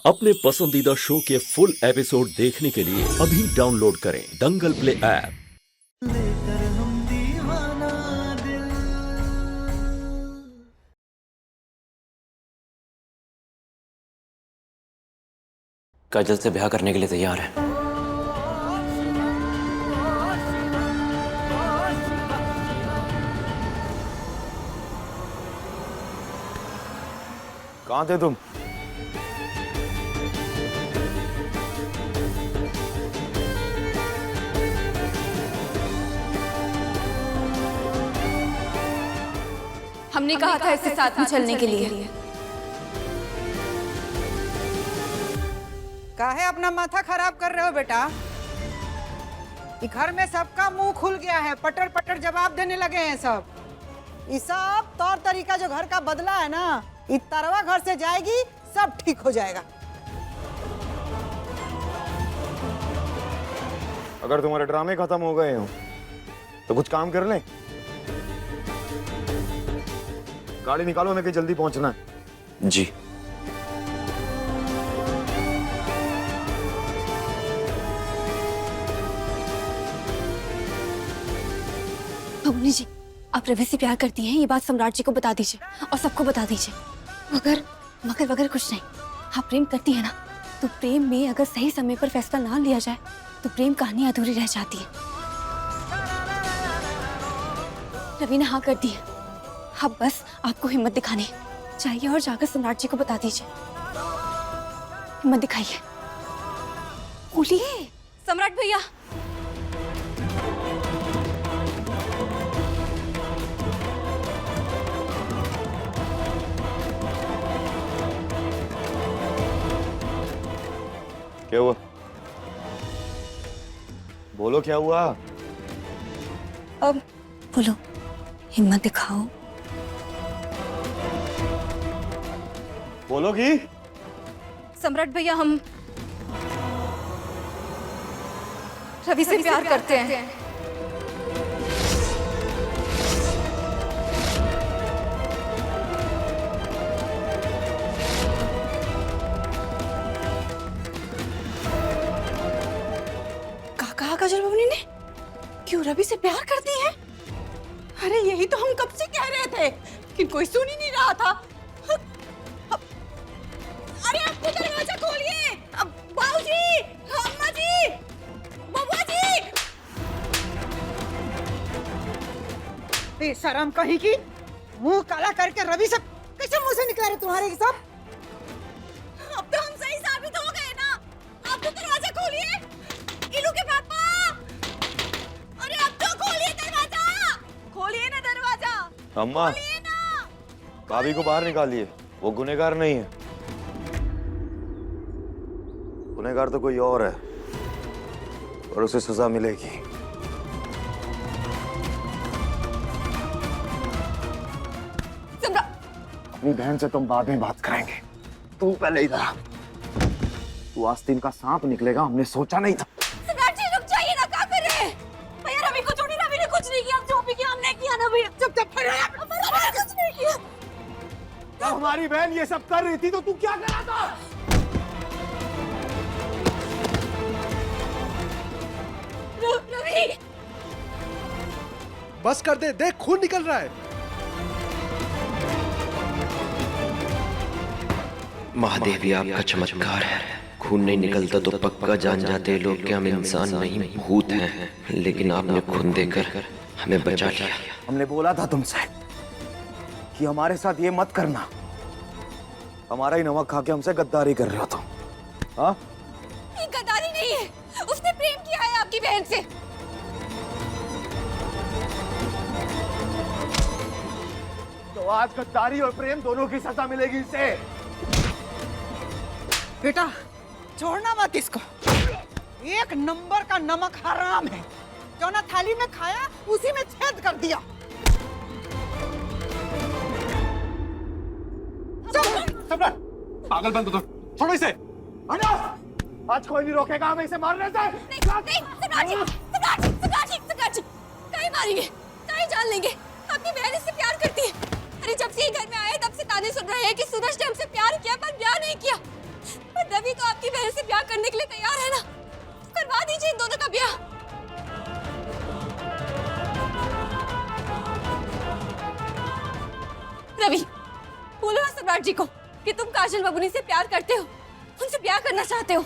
अपने पसंदीदा शो के फुल एपिसोड देखने के लिए अभी डाउनलोड करें दंगल प्ले ऐप। काजल से ब्याह करने के लिए तैयार है। कहाँ थे तुम? हमने कहा था इसके साथ में चलने के लिए। काहे अपना माथा खराब कर रहे हो बेटा? ये घर में सबका मुंह खुल गया है, पटर पटर जवाब देने लगे हैं सब। ये सब तौर तरीका जो घर का बदला है ना, ये तरवा घर से जाएगी, सब ठीक हो जाएगा। अगर तुम्हारे ड्रामे खत्म हो गए हो तो कुछ काम कर लें। गाड़ी निकालो, हमें कहीं जल्दी पहुंचना है। जी। बबूनी जी, आप रवि से प्यार करती हैं, ये बात सम्राट जी को बता दीजिए और सबको बता दीजिए। मगर वगैरह कुछ नहीं। आप प्रेम करती है ना, तो प्रेम में अगर सही समय पर फैसला ना लिया जाए तो प्रेम कहानी अधूरी रह जाती है। रवि ने हाँ कर दी है। अब बस आपको हिम्मत दिखानी चाहिए और जाकर सम्राट जी को बता दीजिए। हिम्मत दिखाइए, बोलिए सम्राट भैया। क्या हुआ? बोलो क्या हुआ? अब बोलो, हिम्मत दिखाओ। बोलो कि सम्राट भैया, हम रवि से प्यार करते हैं। कहा काजल बबनी ने? क्यों रवि से प्यार करती है? अरे यही तो हम कब से कह रहे थे, लेकिन कोई सुन ही नहीं रहा था। अरे आपको दरवाजा खोलिए। बाबूजी, अम्मा जी, बबुआ जी। बेशरम कहीं की, मुंह काला करके रवि से कैसे मुंह से निकला रहे तुम्हारे ये सब? अब तो हम सही साबित हो गए ना। आप तो दरवाजा खोलिए। इलू के पापा, अरे अब तो खोलिए दरवाजा। खोलिए ना दरवाजा। अम्मा, खोलिए ना। भाभी को बाहर निकालिए। वो गुनहगार नहीं है, गुनहगार तो कोई और है और उसे सजा मिलेगी। अपनी बहन से तुम बाद में बात करेंगे, तू पहले इधर आ। तू आस्तीन का सांप निकलेगा, हमने सोचा नहीं था। सम्राट जी रुक जाइए ना, क्या कर रहे हैं? भैया रवि को छोड़िए, रवि ने कुछ नहीं किया। जो भी किया हमने किया ना भैया। चुप चुप, कुछ नहीं किया। तो हमारी बहन ये सब कर रही थी तो तू क्या कर रहा था? रवि, बस कर दे, देख खून निकल रहा है। महादेव ही आपका चमत्कार है। खून नहीं निकलता तो पक्का जान जाते लोग कि हम इंसान नहीं भूत हैं, लेकिन आपने खून देकर हमें बचा लिया। हमने बोला था तुमसे कि हमारे साथ ये मत करना। हमारा ही नमक खा के हमसे गद्दारी कर रहे हो तुम। हाँ, ये गद्दारी नहीं है, उसने प्रेम किया है आपकी बहन से। तो आज गद्दारी और प्रेम दोनों की सजा मिलेगी इसे। बेटा छोड़ना मत इसको। एक नंबर का नमक हराम है, जो ना थाली में खाया उसी में छेद कर दिया। पागल बंद, छोड़ो इसे। आज कोई नहीं रोकेगा हमें इसे मारने से। कहीं मारेंगे, कहीं जान लेंगे। आपकी बहन इससे प्यार करती है। अरे जब से ये घर में आए तब से ताने सुन रहे हैं कि सूरज ने हमसे प्यार किया पर ब्याह नहीं किया। पर सम्राट जी को कि तुम काजल बबुनी से प्यार करते हो, उनसे ब्याह करना चाहते हो।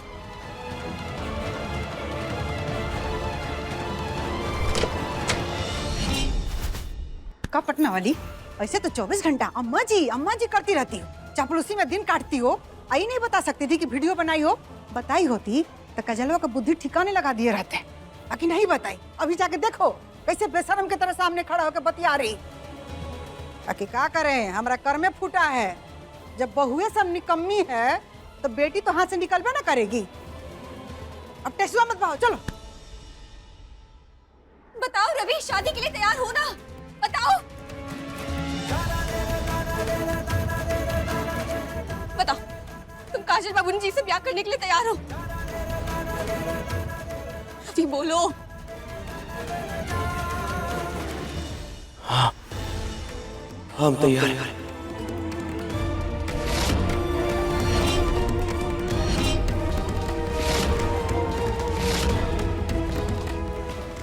का पटना वाली, ऐसे तो 24 घंटा अम्मा जी करती रहती हो, चापलूसी में दिन काटती हो। आई नहीं बता सकती थी कि वीडियो बनाई हो? बताई होती तो कजलवा का बुद्धि ठिकाने लगा दिए रहते, बाकी नहीं बताई। अभी जाके देखो कैसे बेशरम की तरह सामने खड़ा होकर बतिया रही। बाकी क्या करें, हमारा कर में फूटा है। जब बहुए सब निकम्मी है तो बेटी तो हाथ से निकलबे ना करेगी। अब टेसुआ मत बहाओ, चलो। बताओ रवि, शादी के लिए तैयार हो ना? बताओ बताओ, तुम काजल बाबूनी जी से ब्याह करने के लिए तैयार हो? अभी बोलो। हाँ, हम तैयार हैं।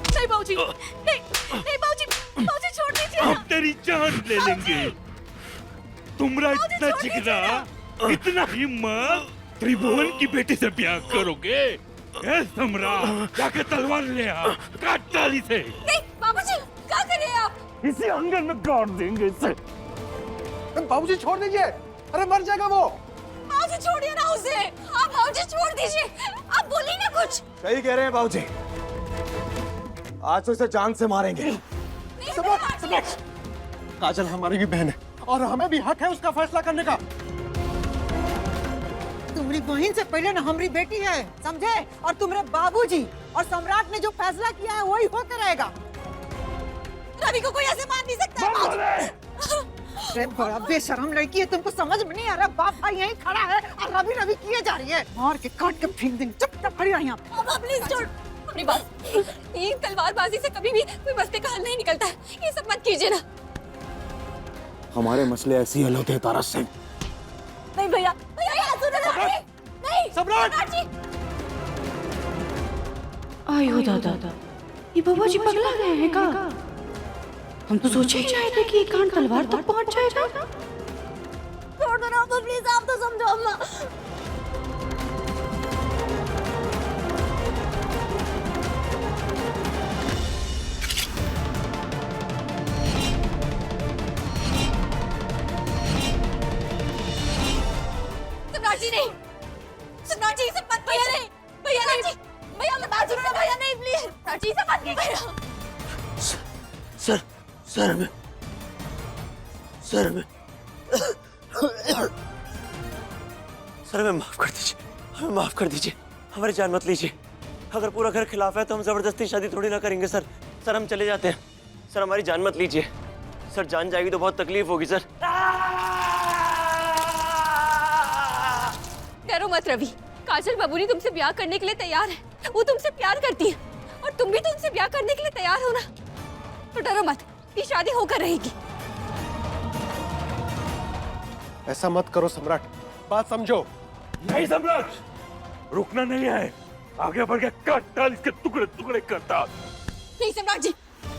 नहीं बाबूजी, नहीं नहीं बाबूजी, बाबूजी छोड़ दीजिए ना। हम तेरी जान ले लेंगे। तुमरा इतना चिकना, इतना हिम्मत, त्रिभुवन की बेटी से ब्याह करोगे? ए सम्राट, जाके तलवार ले आ, काट डाली से। नहीं बाबूजी, क्या कर रहे हैं आप? इसी आंगन में काट देंगे इसे। बाबूजी छोड़ दीजिए, अरे मर जाएगा वो। बाबूजी छोड़िए ना उसे। आप बाबूजी छोड़ दीजिए, आप बोलिए ना कुछ। सही कह रहे हैं बाबूजी, आज तो इसे जान से मारेंगे। काजल हमारी भी बहन है और हमें भी हक है उसका फैसला करने का। तुम्हारी बहन से पहले ना हमारी बेटी है, समझे? और तुम्हारे बाबूजी और सम्राट ने जो फैसला किया है वही होकर रहेगा। रवि को कोई ऐसे मार नहीं सकता। अरे बड़ा बेशरम लड़की है, तुमको समझ में नहीं आ रहा? बाप भाई यहीं खड़ा है और रवि रवि किए जा रही है। मार के काट के फेंक देंगे। चुपचाप खड़ी रही यहाँ। अब प्लीज छोड़ अपनी बात। ये तलवारबाजी से कभी भी कोई मसले का हल नहीं निकलता है, ये सब मत कीजिए ना। हमारे मसले ऐसे ही हल होते हैं तारस सिंह। नहीं भैया, भैया सुनो ना। नहीं सम्राट जी। आयो दादा, ये बाबा जी पगला गए हैं का? हम तो सोचे ही नहीं थे कि ये कान तलवार तक पहुंच जाएगा। छोड़ दो ना प्लीज, आप तो समझो अम्मा। सम्राट जी नहीं, सम्राट जी से मत। भैया नहीं, भैया नहीं, भैया मैं बात सुनो ना। भैया नहीं प्लीज, सम्राट जी से मत कीजिए। सर हमें माफ कर दीजिए, हमें माफ कर दीजिए, हमारी जान मत लीजिए। अगर पूरा घर खिलाफ है तो हम जबरदस्ती शादी थोड़ी ना करेंगे सर। सर हम चले जाते हैं, सर हमारी जान मत लीजिए। सर जान जाएगी तो बहुत तकलीफ होगी सर। डरो मत रवि, काजल बबूनी तुमसे ब्याह करने के लिए तैयार है। वो तुमसे प्यार करती है और तुम भी तो उनसे ब्याह करने के लिए तैयार हो ना। तो डरो मत, ये शादी होकर रहेगी। ऐसा मत करो सम्राट, बात समझो। नहीं सम्राट, रुकना नहीं है, आगे बढ़ के काट डाल इसके टुकड़े टुकड़े करता। नहीं सम्राट जी,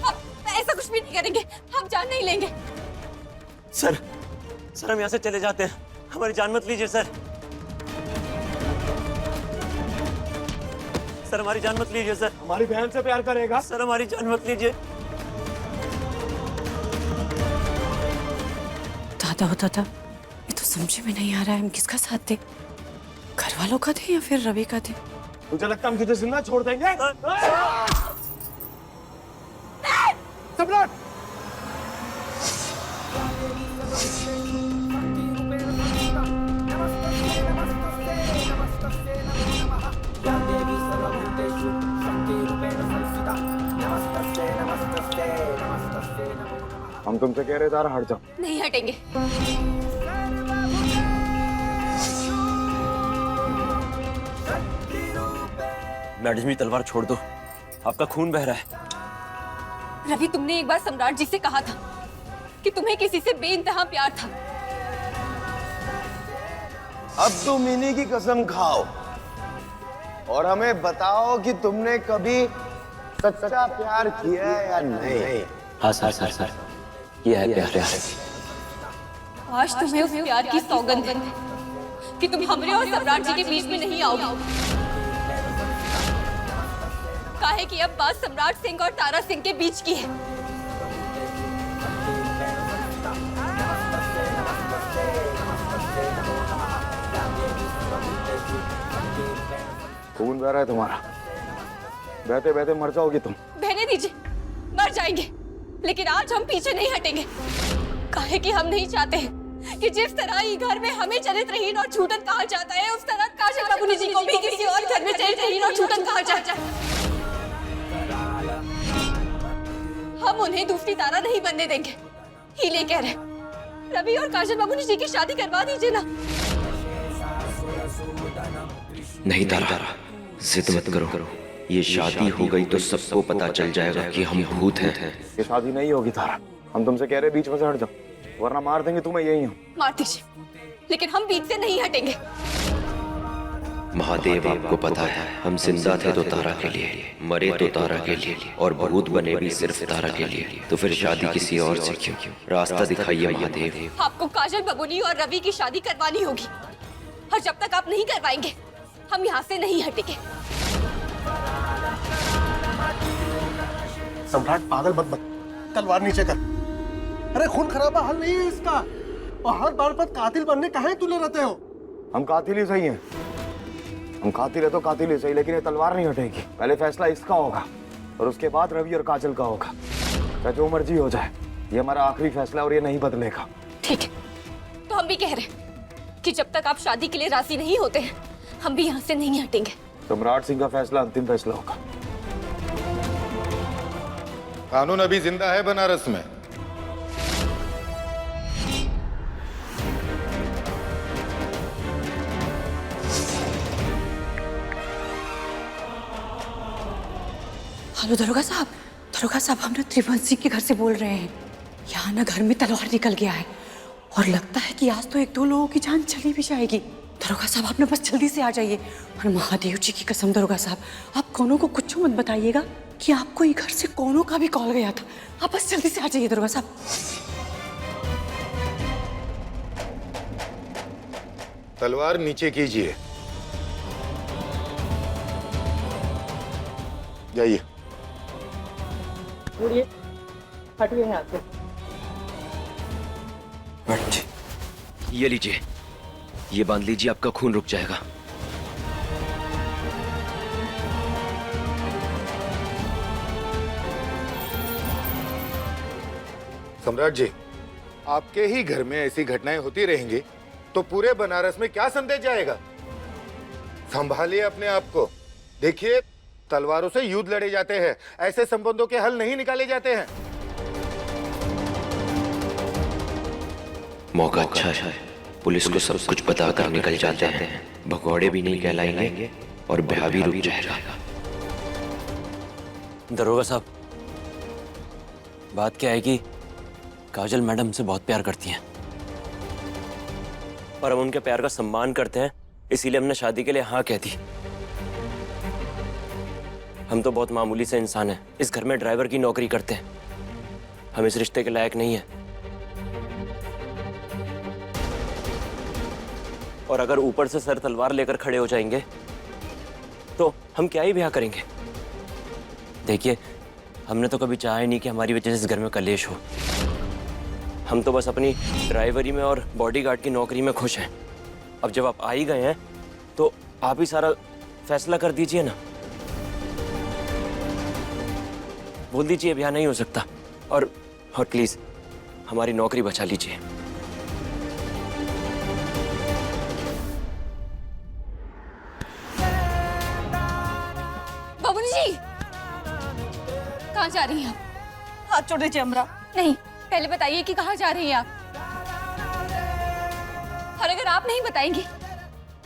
अब ऐसा कुछ भी नहीं करेंगे, हम जान नहीं लेंगे। सर सर हम यहाँ से चले जाते हैं, हमारी जान मत लीजिए सर। सर हमारी जान मत लीजिए सर। हमारी बहन से प्यार करेगा? सर हमारी जान मत लीजिए। दादा हो दादा, ये तो समझ में नहीं आ रहा है हम किसका साथ दें, घर वालों का दें या फिर रवि का दें। तुझे लगता हम तुझे जिंदा छोड़ देंगे? सम्राट हम तुमसे कह रहे तारा हट जाओ। नहीं हटेंगे। मैडम जी तलवार छोड़ दो, आपका खून बह रहा है। रवि तुमने एक बार सम्राट जी से कहा था कि तुम्हें किसी से बेइंतहा प्यार था। अब तुम मिनी की कसम खाओ और हमें बताओ कि तुमने कभी सच्चा प्यार किया है या नहीं। हाँ सर, सर किया है प्यार। आज तुम्हें उस प्यार की सौगंध है कि तुम हमरे और सम्राट जी के बीच में नहीं आओगे। काहे कि अब बात सम्राट सिंह और तारा सिंह के बीच की है। खून बह रहा है तुम्हारा, बहते बहते मर जाओगी तुम। बहने दीजिए, मर जाएंगे, लेकिन आज हम पीछे नहीं हटेंगे। काहे कि हम नहीं चाहते हैं कि जिस तरह ये घर में हमें चरित्रहीन और छूटन कहा जाता है, उस तरह काजल बाबूनी जी को भी किसी और घर में चरित्रहीन और छूटन कहा जाता है। हम उन्हें दूसरी तारा नहीं बनने देंगे। हीले कह रहे, रवि और काजल बाबूनी जी की शादी करवा दीजिए ना। नहीं तारा, जिद मत करो। ये शादी हो गई तो सबको पता चल जाएगा कि हम भूत हैं। ये शादी नहीं होगी तारा, हम तुमसे कह रहे बीच में से हट जाओ, वरना मार देंगे तुम्हें यही हम। मार दीजिए, लेकिन हम बीच से नहीं हटेंगे। महादेव आपको पता है, हम जिंदा थे तो तारा के लिए, मरे तो तारा के लिए, और भूत बने भी सिर्फ तारा के लिए। तो फिर शादी किसी और से क्यों? रास्ता दिखाइए महादेव। आपको काजल बाबूनी और रवि की शादी करवानी होगी, और जब तक आप नहीं करवाएंगे हम यहाँ से नहीं हटेंगे। सम्राट पागल मत बन, तलवार नीचे कर। अरे खून खराबा हल नहीं है इसका, और हर बार पर कातिल बनने काहे तुले रहते हो? हम कातिल ही सही हैं, हम कातिल है तो कातिल ही सही, लेकिन ये तलवार नहीं हटेगी। पहले फैसला इसका होगा और उसके बाद रवि और काजल का होगा। चाहे जो मर्जी हो जाए, ये हमारा आखिरी फैसला और ये नहीं बदलेगा। ठीक है, तो हम भी कह रहे हैं कि जब तक आप शादी के लिए राजी नहीं होते हैं, हम भी यहाँ से नहीं हटेंगे। सम्राट सिंह का फैसला अंतिम फैसला होगा। कानून अभी जिंदा है बनारस में। हेलो दरोगा साहब, हम ना त्रिभुवन सिंह के घर से बोल रहे हैं। यहाँ ना घर में तलवार निकल गया है और लगता है कि आज तो 1-2 लोगों की जान चली भी जाएगी। दरोगा साहब आप ना बस जल्दी से आ जाइए, और महादेव जी की कसम दरोगा साहब, आप कोनो को कुछ मत बताइएगा कि आपको ये घर से कोनो का भी कॉल गया था। आप बस जल्दी से आ जाइए दरोगा साहब। तलवार नीचे कीजिए, जाइए। बैठ, ये लीजिए, ये बांध लीजिए, आपका खून रुक जाएगा। सम्राट जी, आपके ही घर में ऐसी घटनाएं होती रहेंगी तो पूरे बनारस में क्या संदेश जाएगा? संभालिए अपने आप को। देखिए, तलवारों से युद्ध लड़े जाते हैं, ऐसे संबंधों के हल नहीं निकाले जाते हैं। मौका अच्छा है, पुलिस को सब कुछ बताकर निकल जाते हैं। भगौड़े भी नहीं कहलाएंगे और ब्याह भी रुक जाएगा। दरोगा साहब, बात क्या है कि काजल मैडम से बहुत प्यार करती हैं, और हम उनके प्यार का सम्मान करते हैं, इसीलिए हमने शादी के लिए हाँ कह दी। हम तो बहुत मामूली से इंसान हैं, इस घर में ड्राइवर की नौकरी करते हैं, हम इस रिश्ते के लायक नहीं हैं। और अगर ऊपर से सर तलवार लेकर खड़े हो जाएंगे तो हम क्या ही ब्याह करेंगे। देखिए, हमने तो कभी चाहा ही नहीं कि हमारी वजह से इस घर में कलेश हो। हम तो बस अपनी ड्राइवरी में और बॉडीगार्ड की नौकरी में खुश हैं। अब जब आप आ ही गए हैं तो आप ही सारा फैसला कर दीजिए ना। बोल दीजिए ब्याह नहीं हो सकता, और प्लीज हमारी नौकरी बचा लीजिए। बाबूनी जी, कहाँ जा रही हैं आप? हाथ छोड़ दीजिए अमरा। नहीं, पहले बताइए कि कहाँ जा रही हैं आप, और अगर आप नहीं बताएंगी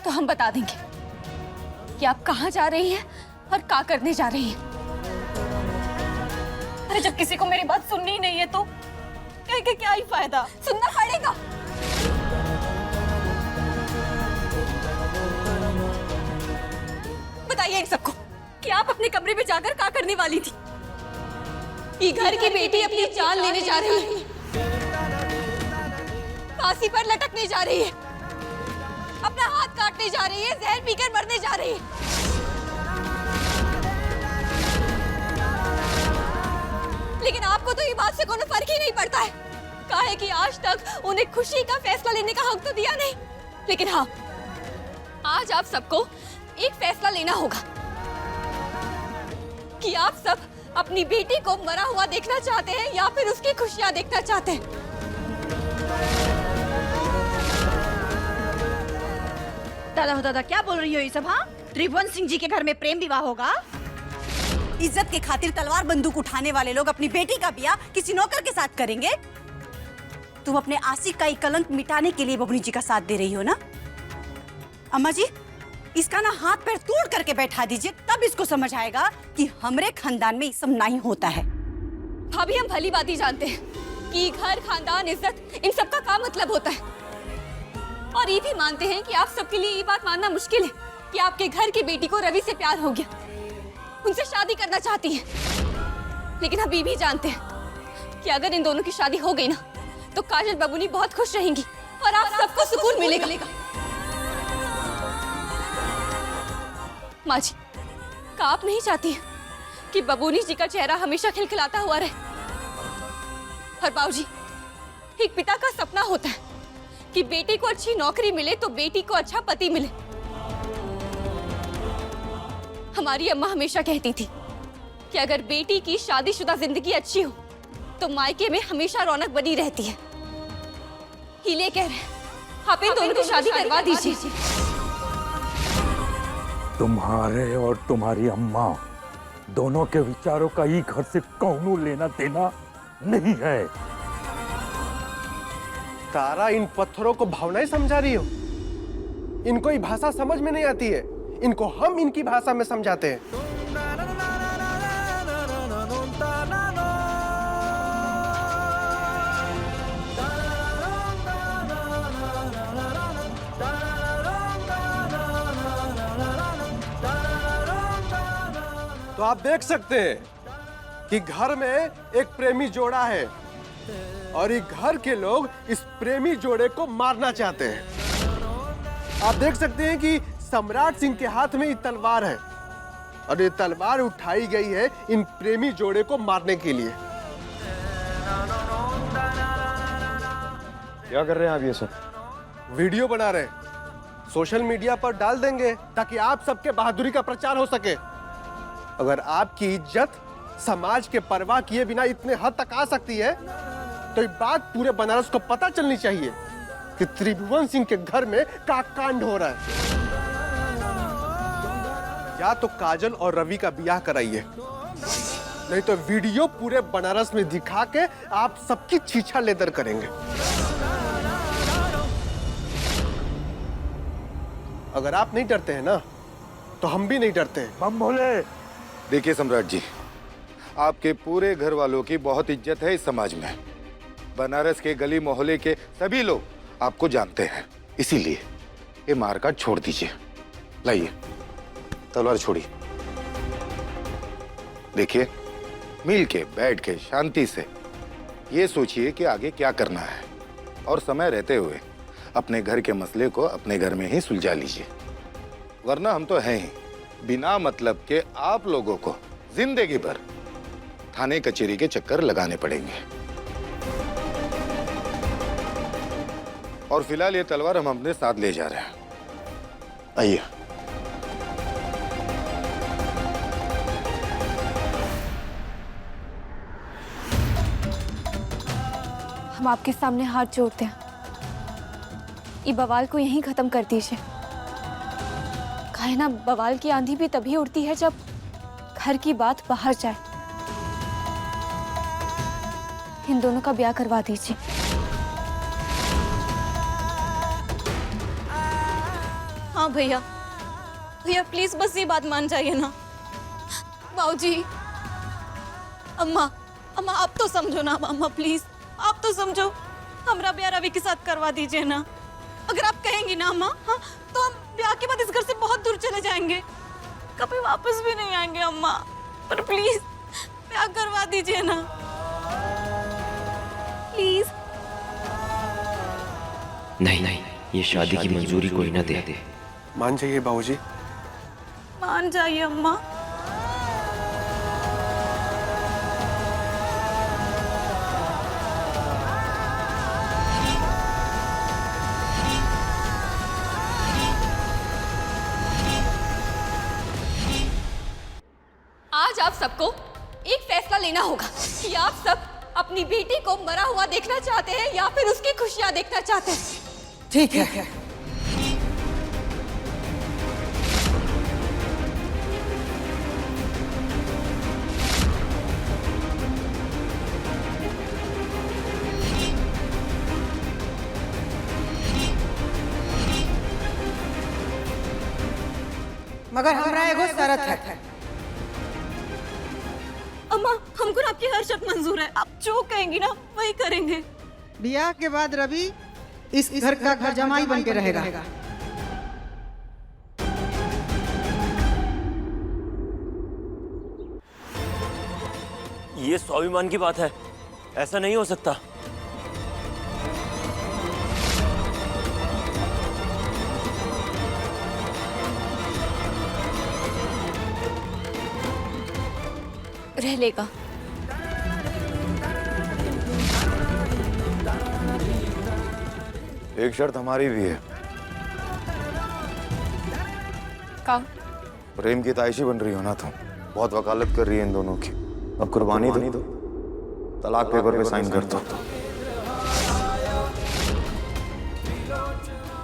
तो हम बता देंगे कि आप कहाँ जा रही हैं और क्या करने जा रही हैं। अरे जब किसी को मेरी बात सुननी ही नहीं है तो कह के क्या ही फायदा? सुनना पड़ेगा। बताइए इन सबको कि आप अपने कमरे में जाकर क्या करने वाली थी। ये घर की बेटी अपनी जान लेने जा रही है, फांसी पर लटकने जा रही है, अपना हाथ काटने जा रही है, जहर पीकर मरने जा रही है। लेकिन आपको तो ये बात से कोई फर्क ही नहीं पड़ता है। कहा है कि आज तक उन्हें खुशी का फैसला लेने का हक तो दिया नहीं, लेकिन हाँ, आज आप सबको एक फैसला लेना होगा कि आप सब अपनी बेटी को मरा हुआ देखना चाहते हैं या फिर उसकी खुशियां देखना चाहते हैं। दादा हो दादा, क्या बोल रही हो ये सब? हाँ, त्रिभुवन सिंह जी के घर में प्रेम विवाह होगा? इज्जत के खातिर तलवार बंदूक उठाने वाले लोग अपनी बेटी का ब्याह किसी नौकर के साथ करेंगे? तुम अपने आशिक का एक कलंक मिटाने के लिए बबनी जी का साथ दे रही हो ना? अम्मा जी, इसका ना हाथ पैर तोड़ करके बैठा दीजिए, तब इसको समझ आएगा कि हमरे खानदान में ये सब नहीं होता है। भाभी, हम भली बात ही जानते हैं कि घर, खानदान, इज्जत, इन सब का क्या मतलब होता है, और ये भी मानते हैं कि आप सबके लिए ये बात मानना मुश्किल है कि आपके घर की बेटी को रवि से प्यार हो गया, उनसे शादी करना चाहती है। लेकिन हम ये भी जानते हैं कि अगर इन दोनों की शादी हो गई ना, तो काजल बबूनी बहुत खुश रहेंगी और आप सबको सुकून मिलेगा। माँ जी, क्या आप नहीं चाहती हैं कि बबूनी जी का चेहरा हमेशा खिलखिलाता हुआ रहे? और बाबूजी, एक पिता का सपना होता है कि बेटी को अच्छी नौकरी मिले तो बेटी को अच्छा पति मिले। हमारी अम्मा हमेशा कहती थी कि अगर बेटी की शादीशुदा जिंदगी अच्छी हो तो मायके में हमेशा रौनक बनी रहती है। हीले कह रहे हैं, आप इन दोनों की शादी करवा दीजिए। तुम्हारे और तुम्हारी अम्मा दोनों के विचारों का ही घर से कौनो लेना देना नहीं है। तारा, इन पत्थरों को भावनाएं समझा रही हो? इनको ये भाषा समझ में नहीं आती है, इनको हम इनकी भाषा में समझाते हैं। तो आप देख सकते हैं कि घर में एक प्रेमी जोड़ा है और ये घर के लोग इस प्रेमी जोड़े को मारना चाहते हैं। आप देख सकते हैं कि सम्राट सिंह के हाथ में ये तलवार है और ये तलवार उठाई गई है इन प्रेमी जोड़े को मारने के लिए। क्या कर रहे हैं आप ये सब? वीडियो बना रहे हैं, सोशल मीडिया पर डाल देंगे ताकि आप सबके बहादुरी का प्रचार हो सके। अगर आपकी इज्जत समाज के परवाह किए बिना इतने हद तक आ सकती है तो ये बात पूरे बनारस को पता चलनी चाहिए कि त्रिभुवन सिंह के घर में क्या कांड हो रहा है। या तो काजल और रवि का ब्याह कराइए, नहीं तो वीडियो पूरे बनारस में दिखा के आप सबकी छीछा लेदर करेंगे। अगर आप नहीं डरते हैं ना, तो हम भी नहीं डरते हैं। बम भोले। देखिए सम्राट जी, आपके पूरे घर वालों की बहुत इज्जत है इस समाज में। बनारस के गली मोहल्ले के सभी लोग आपको जानते हैं, इसीलिए ये मारकाट छोड़ दीजिए। लाइए तलवार छोड़िए। देखिए, मिल के बैठ के शांति से ये सोचिए कि आगे क्या करना है, और समय रहते हुए अपने घर के मसले को अपने घर में ही सुलझा लीजिए, वरना हम तो हैं ही। बिना मतलब के आप लोगों को जिंदगी भर थाने कचहरी के चक्कर लगाने पड़ेंगे। और फिलहाल ये तलवार हम अपने साथ ले जा रहे हैं। आइए। हम आपके सामने हाथ जोड़ते हैं, ये बवाल को यहीं खत्म कर दीजिए। कहे ना, बवाल की आंधी भी तभी उड़ती है जब घर की बात बाहर जाए। इन दोनों का ब्याह करवा दीजिए। हाँ भैया, भैया प्लीज बस ये बात मान जाइए ना। बाबूजी, अम्मा, अम्मा आप तो समझो ना। अम्मा प्लीज आप तो समझो, हमरा ब्याह रवि के साथ करवा दीजिए ना। अगर आप कहेंगी ना अम्मा, हाँ, तो हम ब्याह के बाद इस घर से बहुत दूर चले जाएंगे, कभी वापस भी नहीं आएंगे अम्मा। पर प्लीज ब्याह करवा दीजिए ना, प्लीज। नहीं नहीं, ये शादी की मंजूरी कोई ना दे। मान जाइए बाबूजी। मान जाइए अम्मा। आज आप सबको एक फैसला लेना होगा कि आप सब अपनी बेटी को मरा हुआ देखना चाहते हैं या फिर उसकी खुशियां देखना चाहते हैं। ठीक है। मगर हमरा एगो शरत है। अम्मा, हमको ना आपकी हर शर्त मंजूर है। आप जो कहेंगी ना वही करेंगे। ब्याह के बाद रवि इस घर का घर जमाई बन के रहेगा। ये स्वाभिमान की बात है, ऐसा नहीं हो सकता। रह लेगा। एक शर्त हमारी भी है। का? प्रेम की ताइशी बन रही हो ना तुम, बहुत वकालत कर रही है इन दोनों की। अब कुर्बानी दो, तलाक पेपर पे साइन कर दो।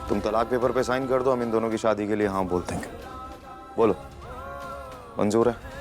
तुम तलाक पेपर पे साइन कर दो, हम इन दोनों की शादी के लिए हाँ बोल देंगे। बोलो, मंजूर है?